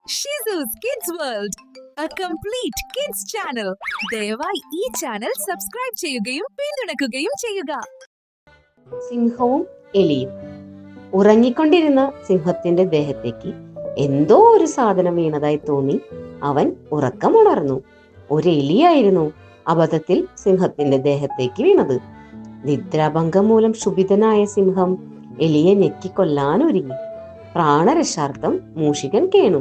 ഷിസൂസ് kids world, a complete kids channel. ദയവായി ഈ channel subscribe ചെയ്യുകയും പിന്തുണയ്ക്കുകയും ചെയ്യുക. സിംഹവും എലിയും. ഉറങ്ങിക്കൊണ്ടിരുന്ന സിംഹത്തിന്റെ ദേഹത്തേക്ക് എന്തോ ഒരു സാധനം വീണതായി തോന്നി. അവൻ ഉറക്കമുണർന്നു. ഒരു എലിയായിരുന്നു അബദ്ധത്തിൽ സിംഹത്തിന്റെ ദേഹത്തേക്ക് വീണത്. നിദ്രാഭംഗം മൂലം ക്ഷുഭിതനായ സിംഹം എലിയെ ഞെക്കിക്കൊല്ലാൻ ഒരുങ്ങി. പ്രാണരക്ഷാർത്ഥം മൂഷികൻ കേണു.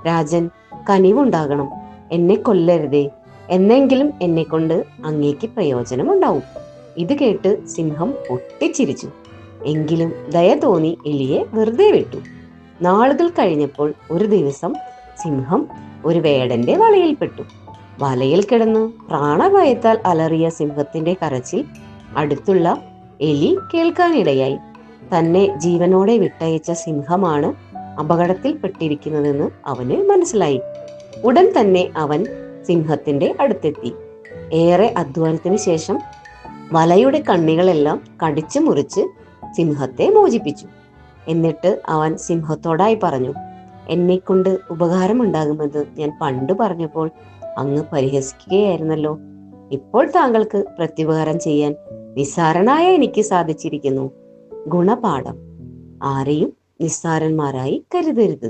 രാജൻ, കനിവുണ്ടാകണം, എന്നെ കൊല്ലരുതേ, എന്നെങ്കിലും എന്നെ കൊണ്ട് അങ്ങേക്ക് പ്രയോജനമുണ്ടാവും. ഇത് കേട്ട് സിംഹം പൊട്ടിച്ചിരിച്ചു. എങ്കിലും ദയ തോന്നി എലിയെ വെറുതെ വിട്ടു. നാളുകൾ കഴിഞ്ഞപ്പോൾ ഒരു ദിവസം സിംഹം ഒരു വേടന്റെ വലയിൽപ്പെട്ടു. വലയിൽ കിടന്ന് പ്രാണഭയത്താൽ അലറിയ സിംഹത്തിന്റെ കരച്ചിൽ അടുത്തുള്ള എലി കേൾക്കാനിടയായി. തന്നെ ജീവനോടെ വിട്ടയച്ച സിംഹമാണ് അപകടത്തിൽപ്പെട്ടിരിക്കുന്നതെന്ന് അവന് മനസ്സിലായി. ഉടൻ തന്നെ അവൻ സിംഹത്തിന്റെ അടുത്തെത്തി. ഏറെ അധ്വാനത്തിന് ശേഷം വലയുടെ കണ്ണികളെല്ലാം കടിച്ചു മുറിച്ച് സിംഹത്തെ മോചിപ്പിച്ചു. എന്നിട്ട് അവൻ സിംഹത്തോടായി പറഞ്ഞു, എന്നെക്കൊണ്ട് ഉപകാരമുണ്ടാകുമെന്ന് ഞാൻ പണ്ട് പറഞ്ഞപ്പോൾ അങ്ങ് പരിഹസിക്കുകയായിരുന്നല്ലോ. ഇപ്പോൾ താങ്കൾക്ക് പ്രത്യുപകാരം ചെയ്യാൻ നിസ്സാരനായ എനിക്ക് സാധിച്ചിരിക്കുന്നു. ഗുണപാഠം: ആരെയും നിസ്സാരന്മാരായി കരുതരുത്.